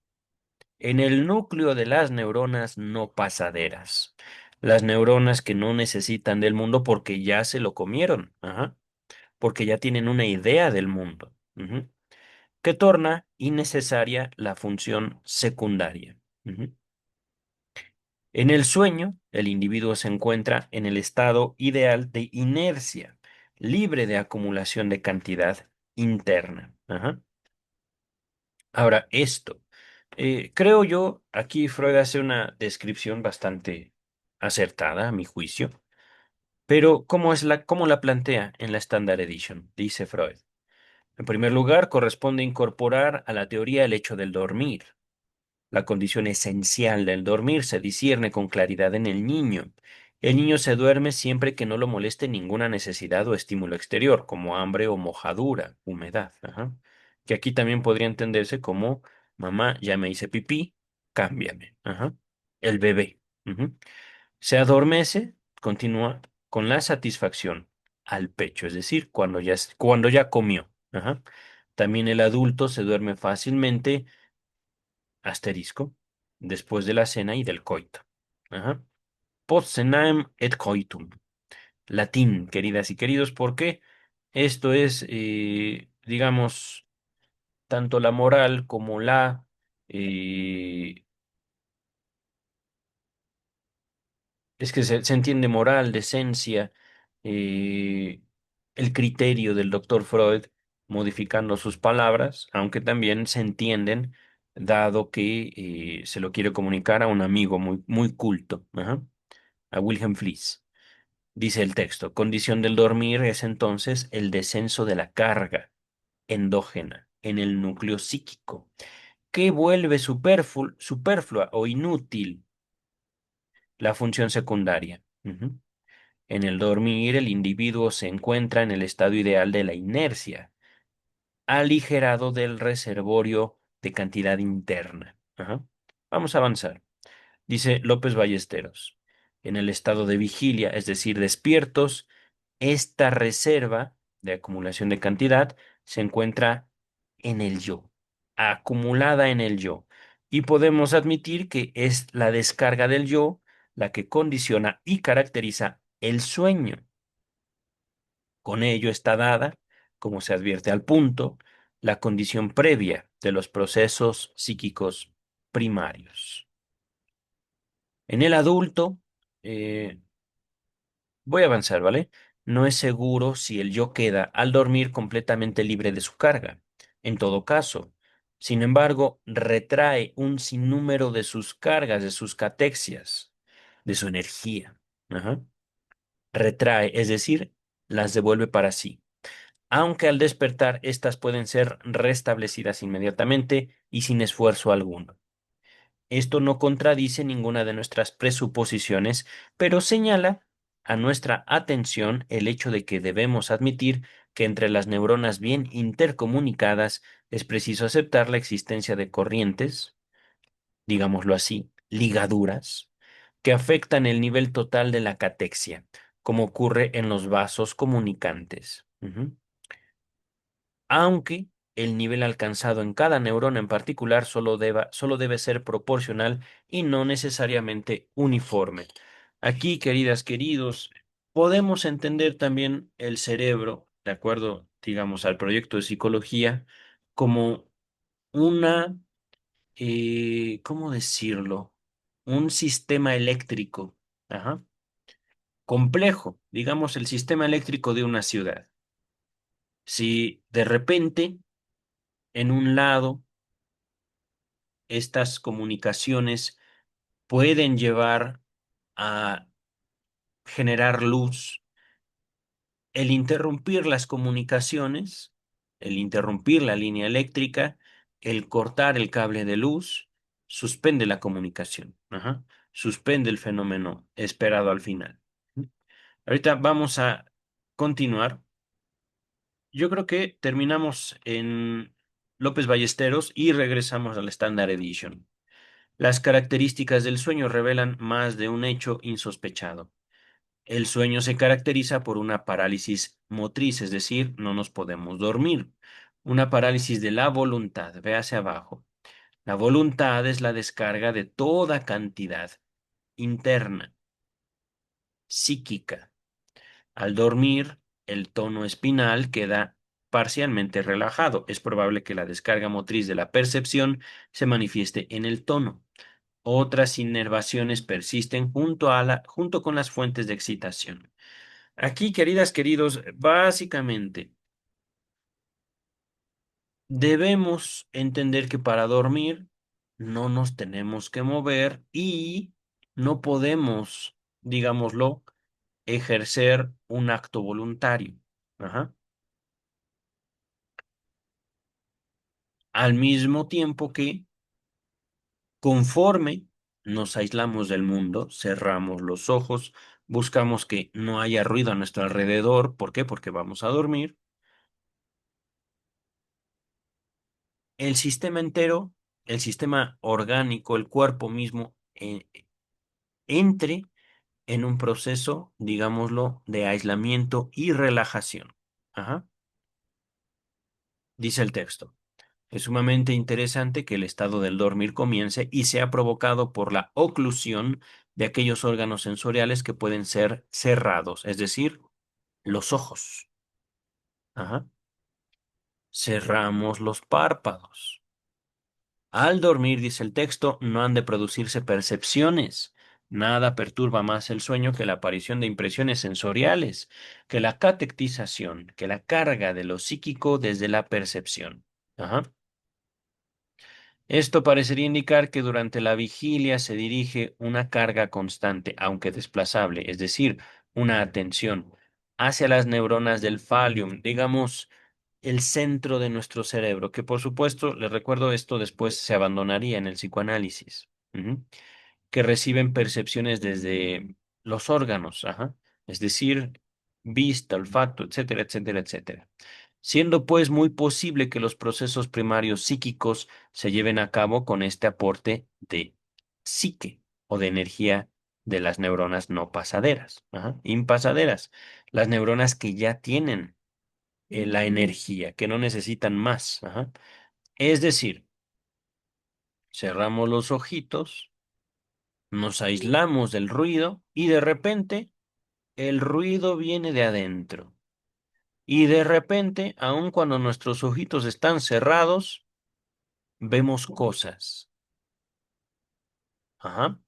en el núcleo de las neuronas no pasaderas, las neuronas que no necesitan del mundo porque ya se lo comieron, ajá, porque ya tienen una idea del mundo. Ujú, que torna innecesaria la función secundaria. Ujú. En el sueño, el individuo se encuentra en el estado ideal de inercia, libre de acumulación de cantidad interna. Ajá. Ahora, esto, creo yo, aquí Freud hace una descripción bastante acertada, a mi juicio, pero ¿cómo la plantea en la Standard Edition? Dice Freud. En primer lugar, corresponde incorporar a la teoría el hecho del dormir. La condición esencial del dormir se discierne con claridad en el niño. El niño se duerme siempre que no lo moleste ninguna necesidad o estímulo exterior, como hambre o mojadura, humedad. Ajá. Que aquí también podría entenderse como, mamá, ya me hice pipí, cámbiame. Ajá. El bebé. Ujú. Se adormece, continúa, con la satisfacción al pecho, es decir, cuando ya comió. Ajá. También el adulto se duerme fácilmente asterisco, después de la cena y del coito. Ajá. Post cenaem et coitum. Latín, queridas y queridos, porque esto es, digamos, tanto la moral como eh, es que se entiende moral, decencia, eh, el criterio del doctor Freud modificando sus palabras, aunque también se entienden, dado que se lo quiere comunicar a un amigo muy culto, ajá, a Wilhelm Fliess. Dice el texto, condición del dormir es entonces el descenso de la carga endógena en el núcleo psíquico, que vuelve superflua o inútil la función secundaria. Ujú. En el dormir, el individuo se encuentra en el estado ideal de la inercia, aligerado del reservorio de cantidad interna. Ajá. Vamos a avanzar. Dice López Ballesteros, en el estado de vigilia, es decir, despiertos, esta reserva de acumulación de cantidad se encuentra en el yo, acumulada en el yo. Y podemos admitir que es la descarga del yo la que condiciona y caracteriza el sueño. Con ello está dada, como se advierte al punto, la condición previa de los procesos psíquicos primarios. En el adulto, eh, voy a avanzar, ¿vale? No es seguro si el yo queda al dormir completamente libre de su carga. En todo caso, sin embargo, retrae un sinnúmero de sus cargas, de sus catexias, de su energía. Ajá. Retrae, es decir, las devuelve para sí. aunque al despertar éstas pueden ser restablecidas inmediatamente y sin esfuerzo alguno. Esto no contradice ninguna de nuestras presuposiciones, pero señala a nuestra atención el hecho de que debemos admitir que entre las neuronas bien intercomunicadas es preciso aceptar la existencia de corrientes, digámoslo así, ligaduras, que afectan el nivel total de la catexia, como ocurre en los vasos comunicantes. Aunque el nivel alcanzado en cada neurona en particular solo debe ser proporcional y no necesariamente uniforme. Aquí, queridas, queridos, podemos entender también el cerebro, de acuerdo, digamos, al proyecto de psicología, como una, ¿cómo decirlo? Un sistema eléctrico, ajá, complejo, digamos, el sistema eléctrico de una ciudad. Si de repente en un lado estas comunicaciones pueden llevar a generar luz. El interrumpir las comunicaciones, el interrumpir la línea eléctrica, el cortar el cable de luz, suspende la comunicación. Ajá. Suspende el fenómeno esperado al final. Ahorita vamos a continuar. Yo creo que terminamos en López Ballesteros y regresamos al Standard Edition. Las características del sueño revelan más de un hecho insospechado. El sueño se caracteriza por una parálisis motriz, es decir, no nos podemos dormir. Una parálisis de la voluntad, ve hacia abajo. La voluntad es la descarga de toda cantidad interna, psíquica. Al dormir, el tono espinal queda parcialmente relajado. Es probable que la descarga motriz de la percepción se manifieste en el tono. Otras inervaciones persisten junto con las fuentes de excitación. Aquí, queridas, queridos, básicamente debemos entender que para dormir no nos tenemos que mover y no podemos, digámoslo, ejercer un acto voluntario. Ajá. Al mismo tiempo que conforme nos aislamos del mundo, cerramos los ojos, buscamos que no haya ruido a nuestro alrededor. ¿Por qué? Porque vamos a dormir. El sistema entero, el sistema orgánico, el cuerpo mismo, entre en un proceso, digámoslo, de aislamiento y relajación. Ajá. Dice el texto. Es sumamente interesante que el estado del dormir comience y sea provocado por la oclusión de aquellos órganos sensoriales que pueden ser cerrados, es decir, los ojos. Ajá. Cerramos los párpados. Al dormir, dice el texto, no han de producirse percepciones. Nada perturba más el sueño que la aparición de impresiones sensoriales, que la catectización, que la carga de lo psíquico desde la percepción. Ajá. Esto parecería indicar que durante la vigilia se dirige una carga constante, aunque desplazable, es decir, una atención hacia las neuronas del falium, digamos, el centro de nuestro cerebro, que por supuesto, les recuerdo esto, después se abandonaría en el psicoanálisis, que reciben percepciones desde los órganos, ajá, es decir, vista, olfato, etcétera, etcétera, etcétera. Siendo pues muy posible que los procesos primarios psíquicos se lleven a cabo con este aporte de psique o de energía de las neuronas no pasaderas, ajá, impasaderas, las neuronas que ya tienen la energía, que no necesitan más. Ajá. Es decir, cerramos los ojitos, nos aislamos del ruido y de repente el ruido viene de adentro. Y de repente, aun cuando nuestros ojitos están cerrados, vemos cosas. Ajá.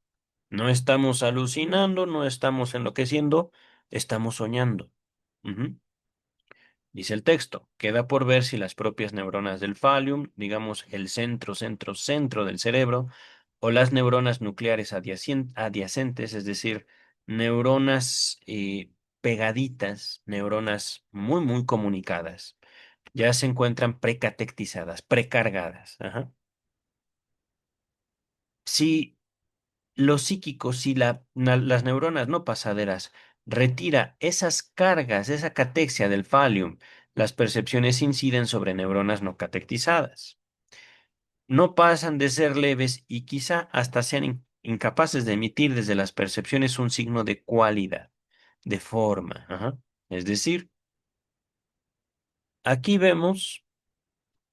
No estamos alucinando, no estamos enloqueciendo, estamos soñando. Ujú. Dice el texto, queda por ver si las propias neuronas del falium, digamos el centro del cerebro, o las neuronas nucleares adyacentes, es decir, neuronas pegaditas, neuronas muy, muy comunicadas. Ya se encuentran precatectizadas, precargadas. Ajá. Si lo psíquico, si las neuronas no pasaderas retira esas cargas, esa catexia del Fallium, las percepciones inciden sobre neuronas no catectizadas. No pasan de ser leves y quizá hasta sean incapaces de emitir desde las percepciones un signo de cualidad, de forma. Ajá. Es decir, aquí vemos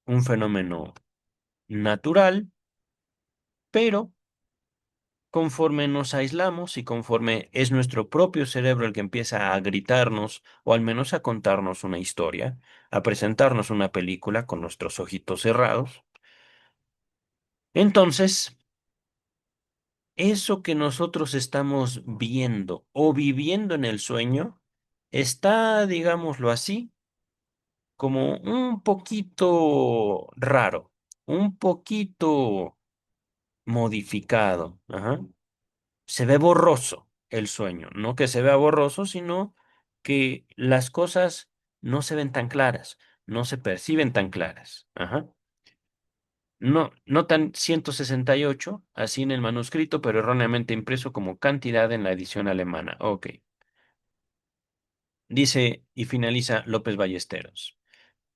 un fenómeno natural, pero conforme nos aislamos y conforme es nuestro propio cerebro el que empieza a gritarnos o al menos a contarnos una historia, a presentarnos una película con nuestros ojitos cerrados, entonces eso que nosotros estamos viendo o viviendo en el sueño está, digámoslo así, como un poquito raro, un poquito modificado. Ajá. Se ve borroso el sueño, no que se vea borroso, sino que las cosas no se ven tan claras, no se perciben tan claras. Ajá. No, no tan 168, así en el manuscrito, pero erróneamente impreso como cantidad en la edición alemana. Ok. Dice y finaliza López Ballesteros.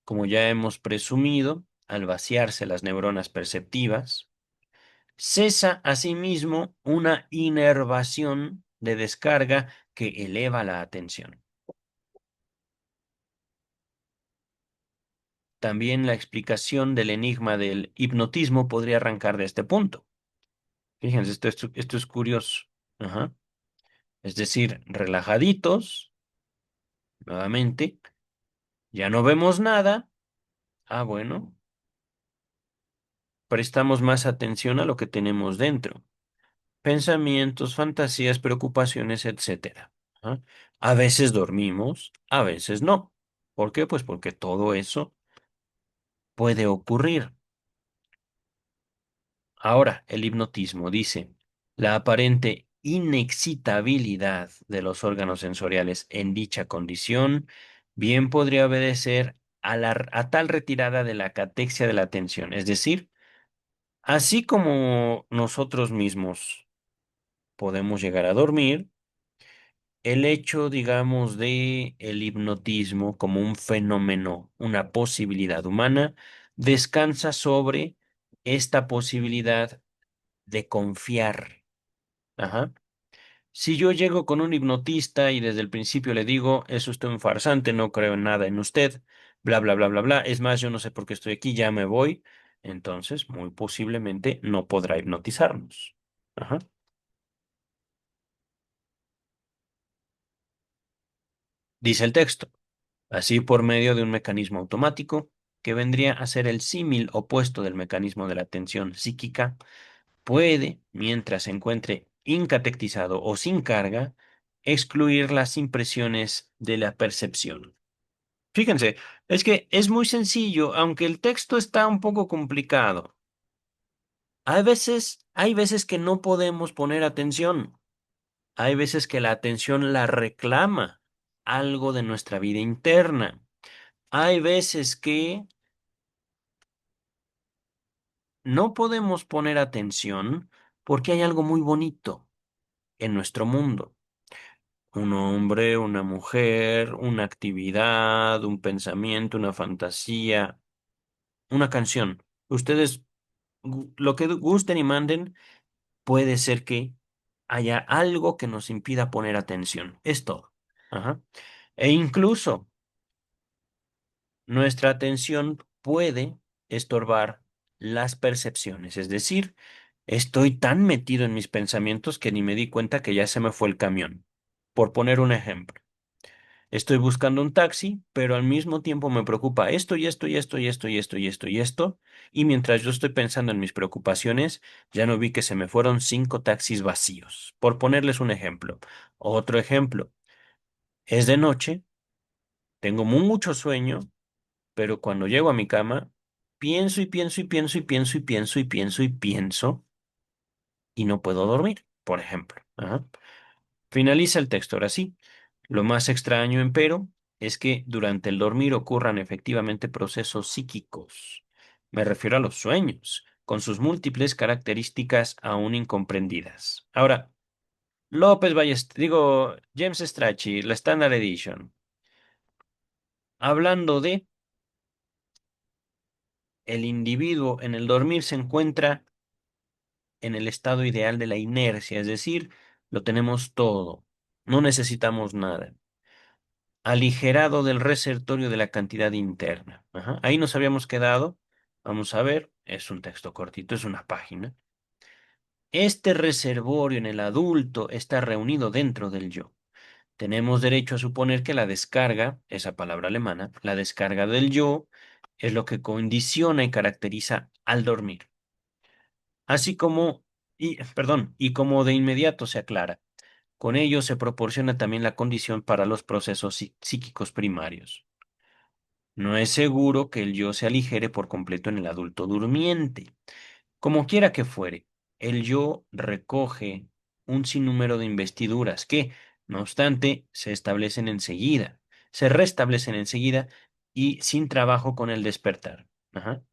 Como ya hemos presumido, al vaciarse las neuronas perceptivas, cesa asimismo una inervación de descarga que eleva la atención. También la explicación del enigma del hipnotismo podría arrancar de este punto. Fíjense, esto es curioso. Ajá. Es decir, relajaditos, nuevamente, ya no vemos nada. Ah, bueno, prestamos más atención a lo que tenemos dentro. Pensamientos, fantasías, preocupaciones, etcétera. Ajá. A veces dormimos, a veces no. ¿Por qué? Pues porque todo eso puede ocurrir. Ahora, el hipnotismo dice, la aparente inexcitabilidad de los órganos sensoriales en dicha condición bien podría obedecer a tal retirada de la catexia de la atención. Es decir, así como nosotros mismos podemos llegar a dormir, el hecho, digamos, de el hipnotismo como un fenómeno, una posibilidad humana, descansa sobre esta posibilidad de confiar. Ajá. Si yo llego con un hipnotista y desde el principio le digo, es usted un farsante, no creo en nada en usted, bla, bla, bla, bla, bla, es más, yo no sé por qué estoy aquí, ya me voy, entonces muy posiblemente no podrá hipnotizarnos. Ajá. Dice el texto. Así por medio de un mecanismo automático, que vendría a ser el símil opuesto del mecanismo de la atención psíquica, puede, mientras se encuentre incatectizado o sin carga, excluir las impresiones de la percepción. Fíjense, es que es muy sencillo, aunque el texto está un poco complicado. Hay veces que no podemos poner atención. Hay veces que la atención la reclama algo de nuestra vida interna. Hay veces que no podemos poner atención porque hay algo muy bonito en nuestro mundo. Un hombre, una mujer, una actividad, un pensamiento, una fantasía, una canción. Ustedes, lo que gusten y manden, puede ser que haya algo que nos impida poner atención. Es todo. Ajá. E incluso nuestra atención puede estorbar las percepciones, es decir, estoy tan metido en mis pensamientos que ni me di cuenta que ya se me fue el camión. Por poner un ejemplo, estoy buscando un taxi, pero al mismo tiempo me preocupa esto y esto y esto y esto y esto y esto y esto, y mientras yo estoy pensando en mis preocupaciones, ya no vi que se me fueron 5 taxis vacíos. Por ponerles un ejemplo. Otro ejemplo, es de noche, tengo mucho sueño, pero cuando llego a mi cama, pienso y pienso y pienso y pienso y pienso y pienso y pienso y no puedo dormir, por ejemplo. Ajá. Finaliza el texto ahora sí. Lo más extraño, empero, es que durante el dormir ocurran efectivamente procesos psíquicos. Me refiero a los sueños, con sus múltiples características aún incomprendidas. Ahora, James Strachey, la Standard Edition, hablando de el individuo en el dormir se encuentra en el estado ideal de la inercia, es decir, lo tenemos todo, no necesitamos nada. Aligerado del resertorio de la cantidad interna. Ajá. Ahí nos habíamos quedado. Vamos a ver, es un texto cortito, es una página. Este reservorio en el adulto está reunido dentro del yo. Tenemos derecho a suponer que la descarga, esa palabra alemana, la descarga del yo, es lo que condiciona y caracteriza al dormir. Así como, y como de inmediato se aclara, con ello se proporciona también la condición para los procesos psíquicos primarios. No es seguro que el yo se aligere por completo en el adulto durmiente. Como quiera que fuere, el yo recoge un sinnúmero de investiduras que, no obstante, se restablecen enseguida y sin trabajo con el despertar. Ajá.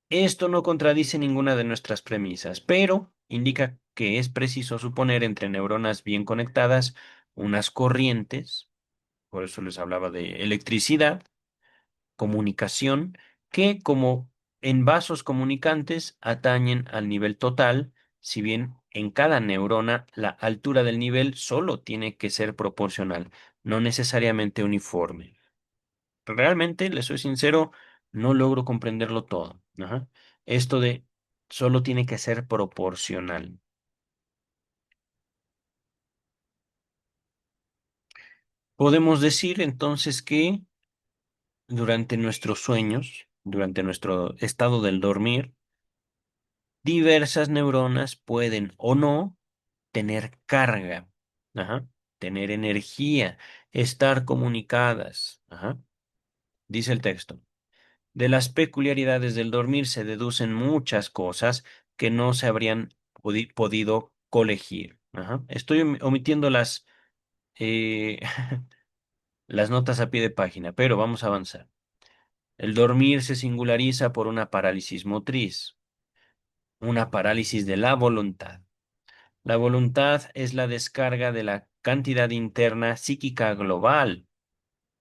Esto no contradice ninguna de nuestras premisas, pero indica que es preciso suponer entre neuronas bien conectadas unas corrientes, por eso les hablaba de electricidad, comunicación, que como en vasos comunicantes atañen al nivel total, si bien en cada neurona la altura del nivel solo tiene que ser proporcional, no necesariamente uniforme. Realmente, les soy sincero, no logro comprenderlo todo. Ajá. Esto de solo tiene que ser proporcional. Podemos decir entonces que durante nuestros sueños, durante nuestro estado del dormir, diversas neuronas pueden o no tener carga, ajá, tener energía, estar comunicadas. Ajá. Dice el texto. De las peculiaridades del dormir se deducen muchas cosas que no se habrían podido colegir. Ajá. Estoy omitiendo eh, las notas a pie de página, pero vamos a avanzar. El dormir se singulariza por una parálisis motriz, una parálisis de la voluntad. La voluntad es la descarga de la cantidad interna psíquica global.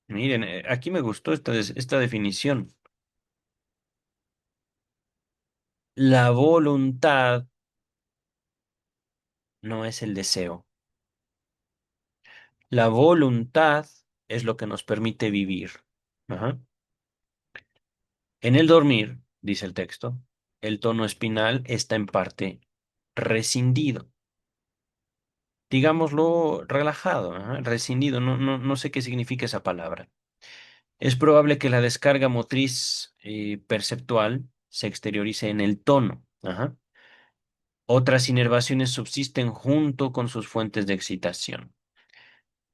Miren, aquí me gustó esta definición. La voluntad no es el deseo. La voluntad es lo que nos permite vivir. Ajá. En el dormir, dice el texto, el tono espinal está en parte rescindido. Digámoslo relajado, ajá, rescindido. No sé qué significa esa palabra. Es probable que la descarga motriz perceptual se exteriorice en el tono. Ajá. Otras inervaciones subsisten junto con sus fuentes de excitación.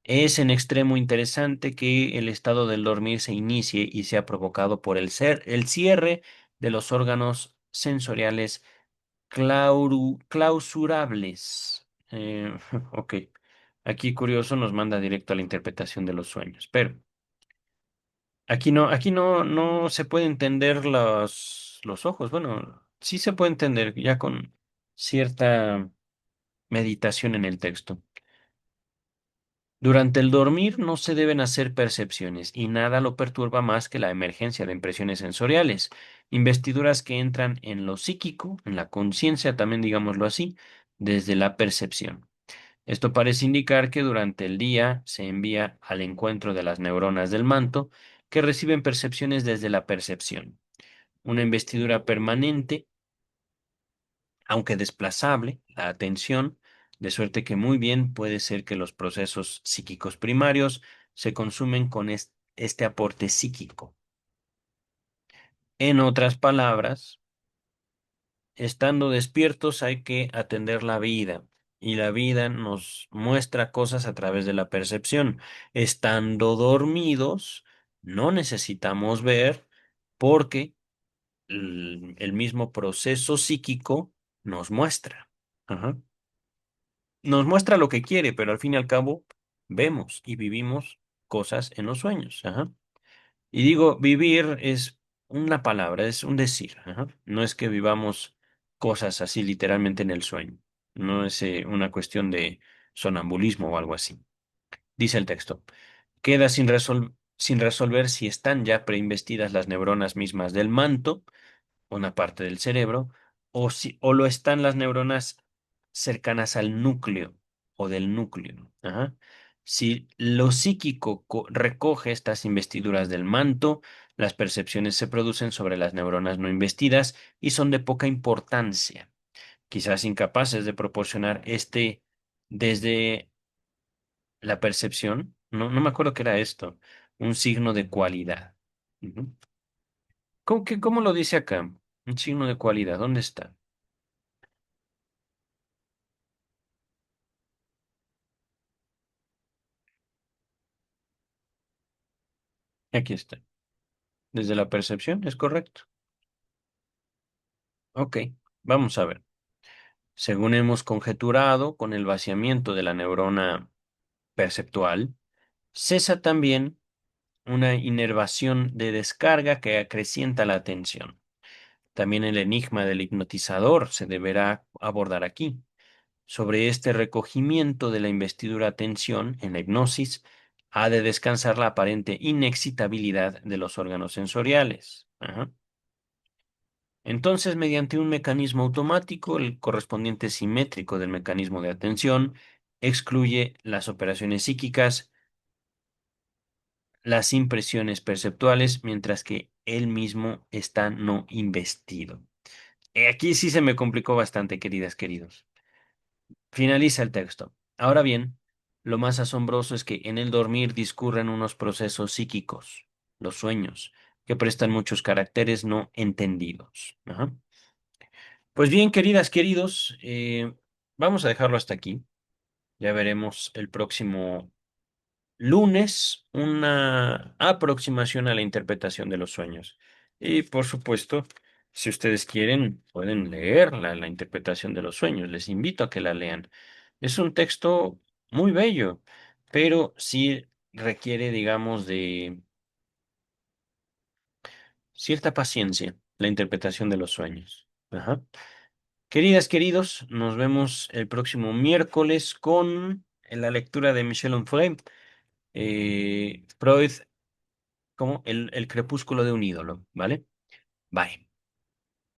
Es en extremo interesante que el estado del dormir se inicie y sea provocado por el cierre de los órganos sensoriales clausurables. Ok. Aquí curioso nos manda directo a la interpretación de los sueños, pero aquí no se puede entender los ojos. Bueno, sí se puede entender ya con cierta meditación en el texto. Durante el dormir no se deben hacer percepciones y nada lo perturba más que la emergencia de impresiones sensoriales, investiduras que entran en lo psíquico, en la conciencia también digámoslo así, desde la percepción. Esto parece indicar que durante el día se envía al encuentro de las neuronas del manto que reciben percepciones desde la percepción. Una investidura permanente, aunque desplazable, la atención, de suerte que muy bien puede ser que los procesos psíquicos primarios se consumen con este aporte psíquico. En otras palabras, estando despiertos hay que atender la vida y la vida nos muestra cosas a través de la percepción. Estando dormidos, no necesitamos ver porque el mismo proceso psíquico nos muestra. Ajá. nos muestra lo que quiere, pero al fin y al cabo vemos y vivimos cosas en los sueños. Ajá. Y digo, vivir es una palabra, es un decir. Ajá. No es que vivamos cosas así literalmente en el sueño. No es una cuestión de sonambulismo o algo así. Dice el texto. Queda sin resolver si están ya preinvestidas las neuronas mismas del manto, una parte del cerebro, o lo están las neuronas cercanas al núcleo o del núcleo. Ajá. Si lo psíquico recoge estas investiduras del manto, las percepciones se producen sobre las neuronas no investidas y son de poca importancia, quizás incapaces de proporcionar desde la percepción. No, no me acuerdo qué era esto, un signo de cualidad. Ujú. ¿Cómo lo dice acá? Un signo de cualidad, ¿dónde está? Aquí está. Desde la percepción, ¿es correcto? Ok, vamos a ver. Según hemos conjeturado, con el vaciamiento de la neurona perceptual, cesa también una inervación de descarga que acrecienta la atención. También el enigma del hipnotizador se deberá abordar aquí. Sobre este recogimiento de la investidura atención en la hipnosis, ha de descansar la aparente inexcitabilidad de los órganos sensoriales. Ajá. Entonces, mediante un mecanismo automático, el correspondiente simétrico del mecanismo de atención, excluye las operaciones psíquicas, las impresiones perceptuales, mientras que él mismo está no investido. Aquí sí se me complicó bastante, queridas, queridos. Finaliza el texto. Ahora bien, lo más asombroso es que en el dormir discurren unos procesos psíquicos, los sueños, que prestan muchos caracteres no entendidos. Ajá. Pues bien, queridas, queridos, vamos a dejarlo hasta aquí. Ya veremos el próximo lunes una aproximación a la interpretación de los sueños. Y por supuesto, si ustedes quieren, pueden leer la interpretación de los sueños. Les invito a que la lean. Es un texto muy bello, pero sí requiere, digamos, de cierta paciencia la interpretación de los sueños. Ajá. Queridas, queridos, nos vemos el próximo miércoles con la lectura de Michel Onfray, Freud como el crepúsculo de un ídolo, ¿vale? Bye.